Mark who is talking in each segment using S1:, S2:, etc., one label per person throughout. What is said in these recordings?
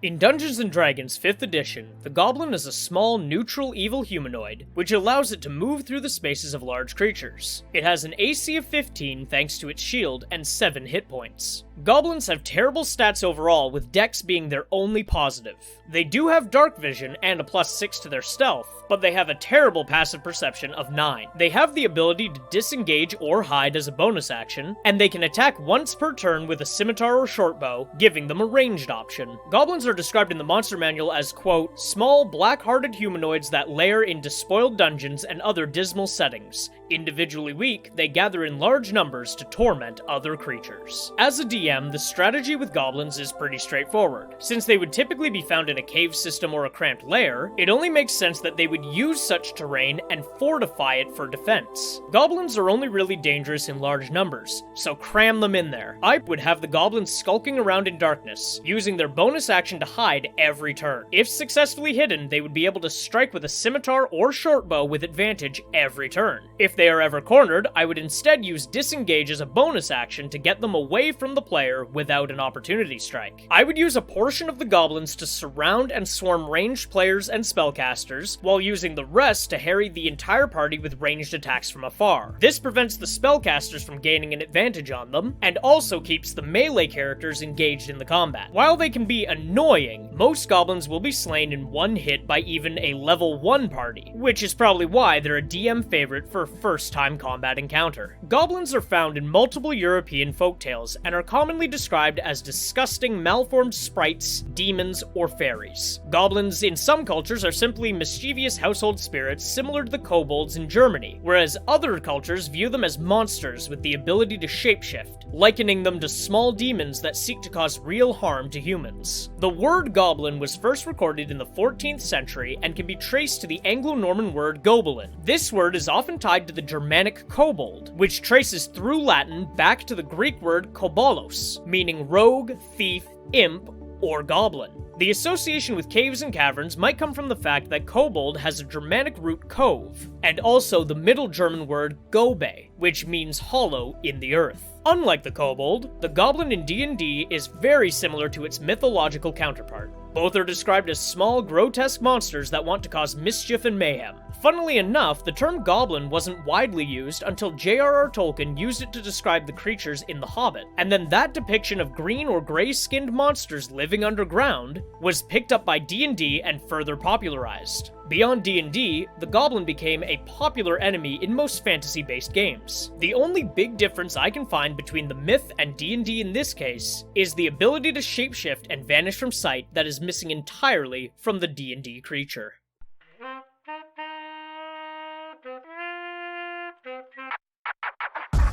S1: In Dungeons & Dragons 5th edition, the Goblin is a small, neutral evil humanoid, which allows it to move through the spaces of large creatures. It has an AC of 15 thanks to its shield and 7 hit points. Goblins have terrible stats overall, with Dex being their only positive. They do have dark vision and a +6 to their stealth, but they have a terrible passive perception of 9. They have the ability to disengage or hide as a bonus action, and they can attack once per turn with a scimitar or shortbow, giving them a ranged option. Goblins are described in the monster manual as, quote, small, black-hearted humanoids that lair in despoiled dungeons and other dismal settings. Individually weak, they gather in large numbers to torment other creatures. As a DM, the strategy with goblins is pretty straightforward. Since they would typically be found in a cave system or a cramped lair, it only makes sense that they would use such terrain and fortify it for defense. Goblins are only really dangerous in large numbers, so cram them in there. I would have the goblins skulking around in darkness, using their bonus action to hide every turn. If successfully hidden, they would be able to strike with a scimitar or shortbow with advantage every turn. If they are ever cornered, I would instead use disengage as a bonus action to get them away from the player without an opportunity strike. I would use a portion of the goblins to surround and swarm ranged players and spellcasters, while using the rest to harry the entire party with ranged attacks from afar. This prevents the spellcasters from gaining an advantage on them, and also keeps the melee characters engaged in the combat. While they can be annoying, most goblins will be slain in one hit by even a level 1 party, which is probably why they're a DM favorite for a first-time combat encounter. Goblins are found in multiple European folktales and are commonly described as disgusting, malformed sprites, demons, or fairies. Goblins in some cultures are simply mischievous household spirits similar to the kobolds in Germany, whereas other cultures view them as monsters with the ability to shapeshift, likening them to small demons that seek to cause real harm to humans. The word goblin was first recorded in the 14th century and can be traced to the Anglo-Norman word goblin. This word is often tied to the Germanic kobold, which traces through Latin back to the Greek word kobolos, meaning rogue, thief, imp, or goblin. The association with caves and caverns might come from the fact that kobold has a Germanic root cove, and also the Middle German word gobe, which means hollow in the earth. Unlike the kobold, the goblin in D&D is very similar to its mythological counterpart. Both are described as small, grotesque monsters that want to cause mischief and mayhem. Funnily enough, the term goblin wasn't widely used until J.R.R. Tolkien used it to describe the creatures in The Hobbit, and then that depiction of green or gray-skinned monsters living underground was picked up by D&D and further popularized. Beyond D&D, the goblin became a popular enemy in most fantasy-based games. The only big difference I can find between the myth and D&D in this case is the ability to shapeshift and vanish from sight that is missing entirely from the D&D creature.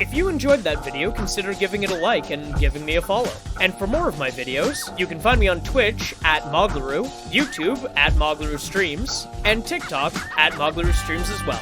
S1: If you enjoyed that video, consider giving it a like and giving me a follow. And for more of my videos, you can find me on Twitch at Moglaroo, YouTube at Moglaroo Streams, and TikTok at Moglaroo Streams as well.